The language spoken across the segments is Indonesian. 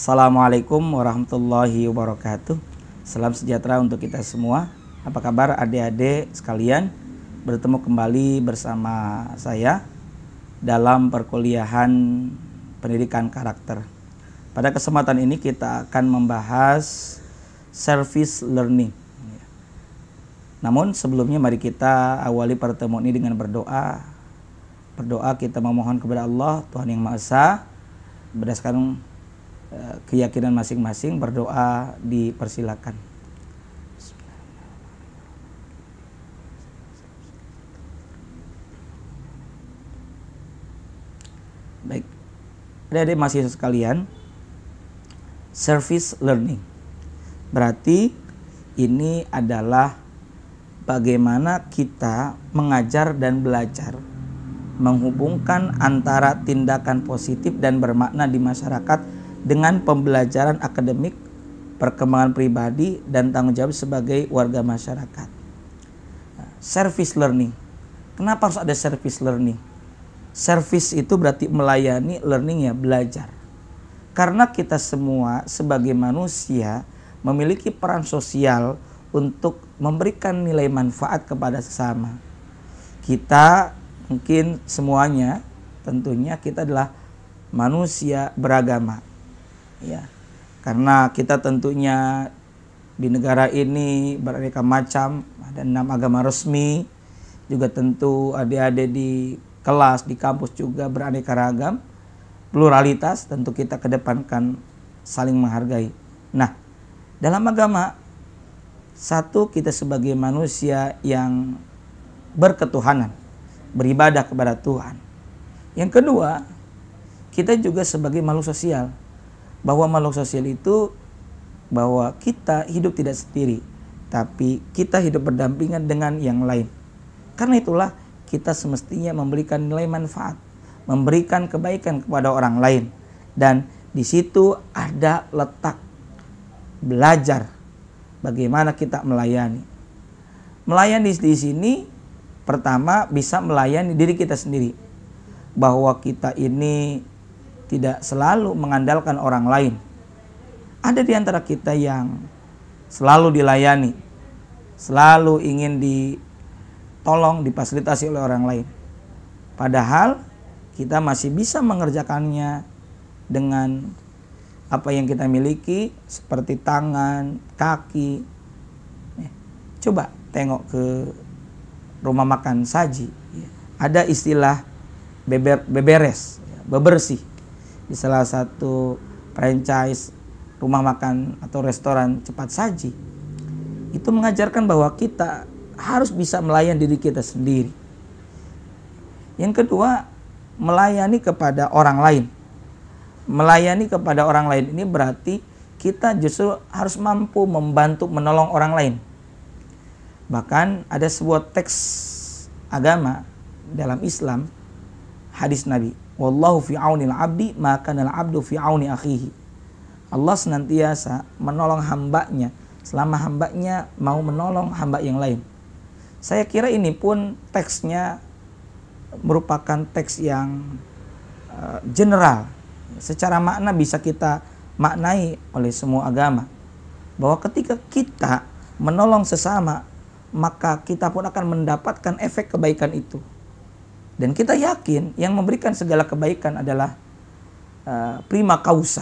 Assalamualaikum warahmatullahi wabarakatuh. Salam sejahtera untuk kita semua. Apa kabar adik-adik sekalian? Bertemu kembali bersama saya dalam perkuliahan pendidikan karakter. Pada kesempatan ini kita akan membahas service learning. Namun sebelumnya mari kita awali pertemuan ini dengan berdoa. Berdoa kita memohon kepada Allah, Tuhan yang Maha Esa, berdasarkan keyakinan masing-masing. Berdoa dipersilakan. Baik, adik-adik mahasiswa sekalian, service learning berarti ini adalah bagaimana kita mengajar dan belajar, menghubungkan antara tindakan positif dan bermakna di masyarakat dengan pembelajaran akademik, perkembangan pribadi, dan tanggung jawab sebagai warga masyarakat. Service learning. Kenapa harus ada service learning? Service itu berarti melayani, learning ya belajar. Karena kita semua sebagai manusia memiliki peran sosial untuk memberikan nilai manfaat kepada sesama. Kita mungkin semuanya tentunya kita adalah manusia beragama. Ya, karena kita tentunya di negara ini beraneka macam, ada 6 agama resmi, juga tentu adik-adik di kelas, di kampus juga beraneka ragam, pluralitas tentu kita kedepankan saling menghargai. Nah, dalam agama, satu, kita sebagai manusia yang berketuhanan, beribadah kepada Tuhan. Yang kedua, kita juga sebagai makhluk sosial. Bahwa makhluk sosial itu bahwa kita hidup tidak sendiri, tapi kita hidup berdampingan dengan yang lain. Karena itulah kita semestinya memberikan nilai manfaat, memberikan kebaikan kepada orang lain, dan di situ ada letak belajar bagaimana kita melayani. Melayani di sini pertama bisa melayani diri kita sendiri, bahwa kita ini tidak selalu mengandalkan orang lain. Ada di antara kita yang selalu dilayani, selalu ingin ditolong, difasilitasi oleh orang lain. Padahal kita masih bisa mengerjakannya dengan apa yang kita miliki, seperti tangan, kaki. Coba tengok ke rumah makan saji. Ada istilah beberes, bebersih. Di salah satu franchise rumah makan atau restoran cepat saji, itu mengajarkan bahwa kita harus bisa melayani diri kita sendiri. Yang kedua, melayani kepada orang lain. Melayani kepada orang lain ini berarti kita justru harus mampu membantu menolong orang lain. Bahkan ada sebuah teks agama dalam Islam, hadis Nabi, wallahu fi aunil abdi maka nal abdu fi auni akhihi. Allah senantiasa menolong hambanya selama hambanya mau menolong hamba yang lain. Saya kira ini pun teksnya merupakan teks yang general. Secara makna bisa kita maknai oleh semua agama, bahwa ketika kita menolong sesama, maka kita pun akan mendapatkan efek kebaikan itu. Dan kita yakin yang memberikan segala kebaikan adalah prima causa,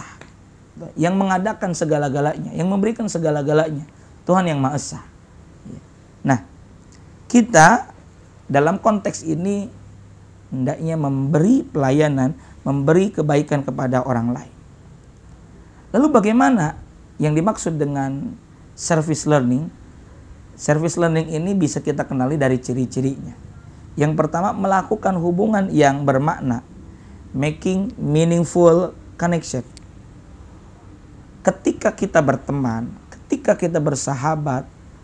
yang mengadakan segala-galanya, yang memberikan segala-galanya, Tuhan yang Maha Esa. Nah, kita dalam konteks ini hendaknya memberi pelayanan, memberi kebaikan kepada orang lain. Lalu bagaimana yang dimaksud dengan service learning? Service learning ini bisa kita kenali dari ciri-cirinya. Yang pertama, melakukan hubungan yang bermakna, making meaningful connection. Ketika kita berteman, ketika kita bersahabat,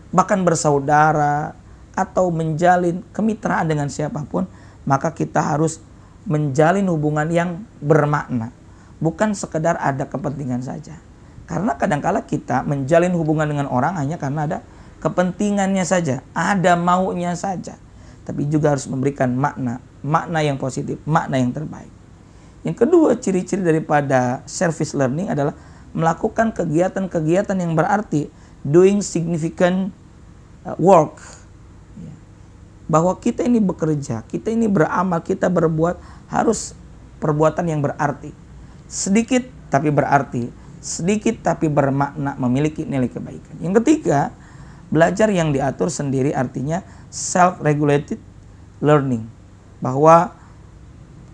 bahkan bersaudara, atau menjalin kemitraan dengan siapapun, maka kita harus menjalin hubungan yang bermakna, bukan sekedar ada kepentingan saja. Karena kadangkala kita menjalin hubungan dengan orang hanya karena ada kepentingannya saja, ada maunya saja. Tapi juga harus memberikan makna, makna yang positif, makna yang terbaik. Yang kedua, ciri-ciri daripada service learning adalah melakukan kegiatan-kegiatan yang berarti, doing significant work. Bahwa kita ini bekerja, kita ini beramal, kita berbuat harus perbuatan yang berarti. Sedikit tapi berarti, sedikit tapi bermakna, memiliki nilai kebaikan. Yang ketiga, belajar yang diatur sendiri artinya self-regulated learning. Bahwa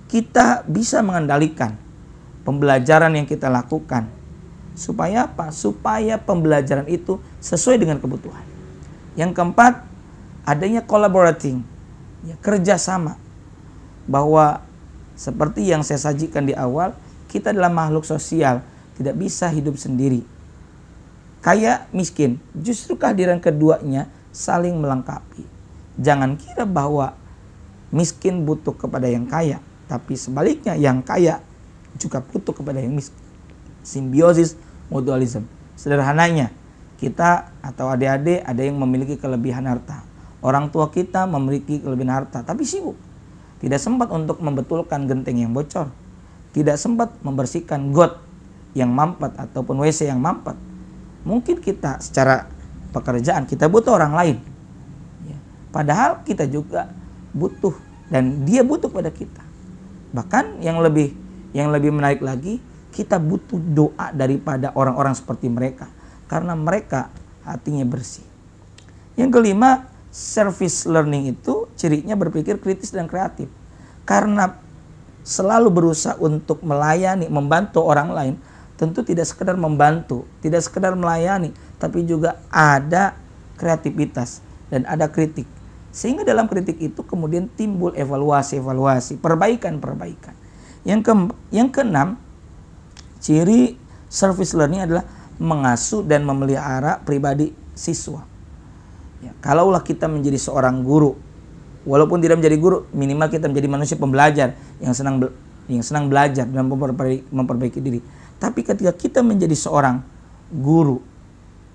kita bisa mengendalikan pembelajaran yang kita lakukan. Supaya apa? Supaya pembelajaran itu sesuai dengan kebutuhan. Yang keempat, adanya collaborating, ya, kerjasama. Bahwa seperti yang saya sajikan di awal, kita adalah makhluk sosial, tidak bisa hidup sendiri. Kaya, miskin, justru kehadiran keduanya saling melengkapi. Jangan kira bahwa miskin butuh kepada yang kaya, tapi sebaliknya yang kaya juga butuh kepada yang miskin. Simbiosis mutualisme. Sederhananya, kita atau adik-adik ada yang memiliki kelebihan harta. Orang tua kita memiliki kelebihan harta, tapi sibuk. Tidak sempat untuk membetulkan genteng yang bocor. Tidak sempat membersihkan got yang mampet ataupun WC yang mampet. Mungkin kita secara pekerjaan kita butuh orang lain. Ya. Padahal kita juga butuh dan dia butuh pada kita. Bahkan yang lebih menarik lagi, kita butuh doa daripada orang-orang seperti mereka. Karena mereka hatinya bersih. Yang kelima, service learning itu cirinya berpikir kritis dan kreatif. Karena selalu berusaha untuk melayani, membantu orang lain, tentu tidak sekedar membantu, tidak sekedar melayani, tapi juga ada kreativitas dan ada kritik. Sehingga dalam kritik itu kemudian timbul evaluasi, perbaikan. Yang keenam, ciri service learning adalah mengasuh dan memelihara pribadi siswa. Ya, kalaulah kita menjadi seorang guru, walaupun tidak menjadi guru, minimal kita menjadi manusia pembelajar yang senang belajar dan memperbaiki diri. Tapi ketika kita menjadi seorang guru,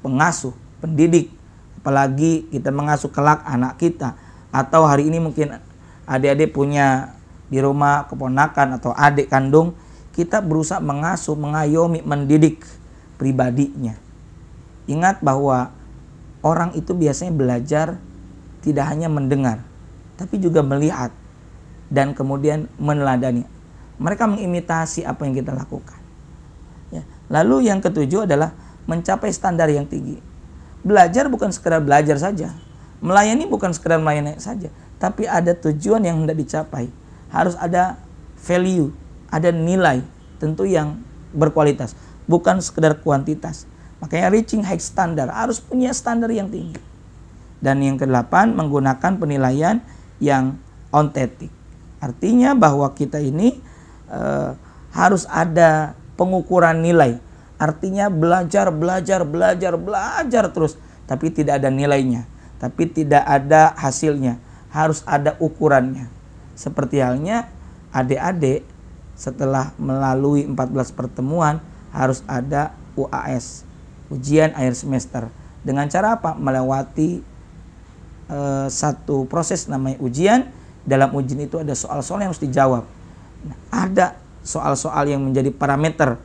pengasuh, pendidik, apalagi kita mengasuh kelak anak kita, atau hari ini mungkin adik-adik punya di rumah keponakan atau adik kandung, kita berusaha mengasuh, mengayomi, mendidik pribadinya. Ingat bahwa orang itu biasanya belajar tidak hanya mendengar, tapi juga melihat dan kemudian meneladani. Mereka mengimitasi apa yang kita lakukan. Ya. Lalu yang ketujuh adalah mencapai standar yang tinggi. Belajar bukan sekedar belajar saja, melayani bukan sekedar melayani saja, tapi ada tujuan yang hendak dicapai. Harus ada value, ada nilai tentu yang berkualitas, bukan sekedar kuantitas. Makanya reaching high standard, harus punya standar yang tinggi. Dan yang kedelapan, menggunakan penilaian yang ontetik. Artinya bahwa kita ini harus ada pengukuran nilai. Artinya belajar terus, tapi tidak ada nilainya, tapi tidak ada hasilnya. Harus ada ukurannya. Seperti halnya adik-adik setelah melalui 14 pertemuan harus ada UAS, ujian akhir semester. Dengan cara apa? Melewati satu proses namanya ujian. Dalam ujian itu ada soal-soal yang harus dijawab. Nah, ada soal-soal yang menjadi parameter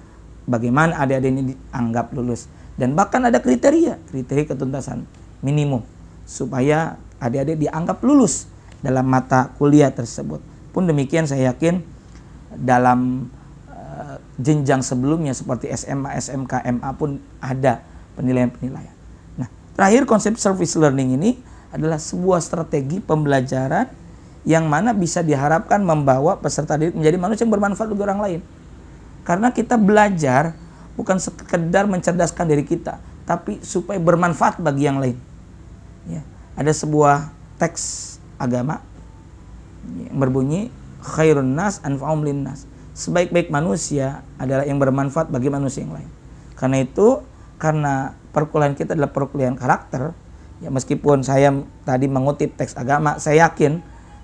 bagaimana adik-adik ini dianggap lulus. Dan bahkan ada kriteria ketuntasan minimum supaya adik-adik dianggap lulus dalam mata kuliah tersebut. Pun demikian saya yakin dalam jenjang sebelumnya seperti SMA, SMK, MA pun ada penilaian-penilaian. Nah, terakhir konsep service learning ini adalah sebuah strategi pembelajaran yang mana bisa diharapkan membawa peserta didik menjadi manusia yang bermanfaat bagi orang lain. Karena kita belajar bukan sekedar mencerdaskan diri kita, tapi supaya bermanfaat bagi yang lain. Ya, ada sebuah teks agama yang berbunyi khairun nas anfa'um linnas. Sebaik-baik manusia adalah yang bermanfaat bagi manusia yang lain. Karena itu, karena perkuliahan kita adalah perkuliahan karakter, ya meskipun saya tadi mengutip teks agama, saya yakin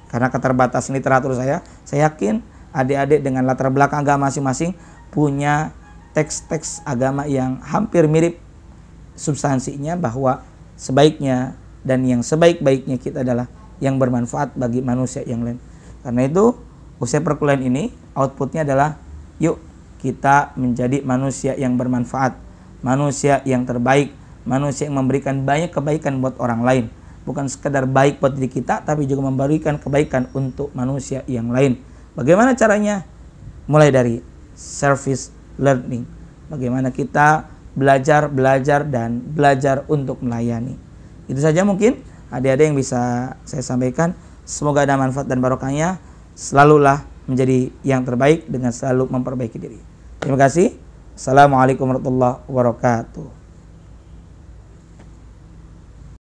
karena keterbatasan literatur saya yakin adik-adik dengan latar belakang agama masing-masing punya teks-teks agama yang hampir mirip substansinya, bahwa sebaiknya dan yang sebaik-baiknya kita adalah yang bermanfaat bagi manusia yang lain. Karena itu, usia perkuliahan ini outputnya adalah yuk kita menjadi manusia yang bermanfaat, manusia yang terbaik, manusia yang memberikan banyak kebaikan buat orang lain. Bukan sekedar baik buat diri kita, tapi juga memberikan kebaikan untuk manusia yang lain. Bagaimana caranya? Mulai dari service learning. Bagaimana kita belajar dan belajar untuk melayani. Itu saja mungkin adik-adik yang bisa saya sampaikan. Semoga ada manfaat dan barokahnya. Selalulah menjadi yang terbaik dengan selalu memperbaiki diri. Terima kasih. Assalamualaikum warahmatullahi wabarakatuh.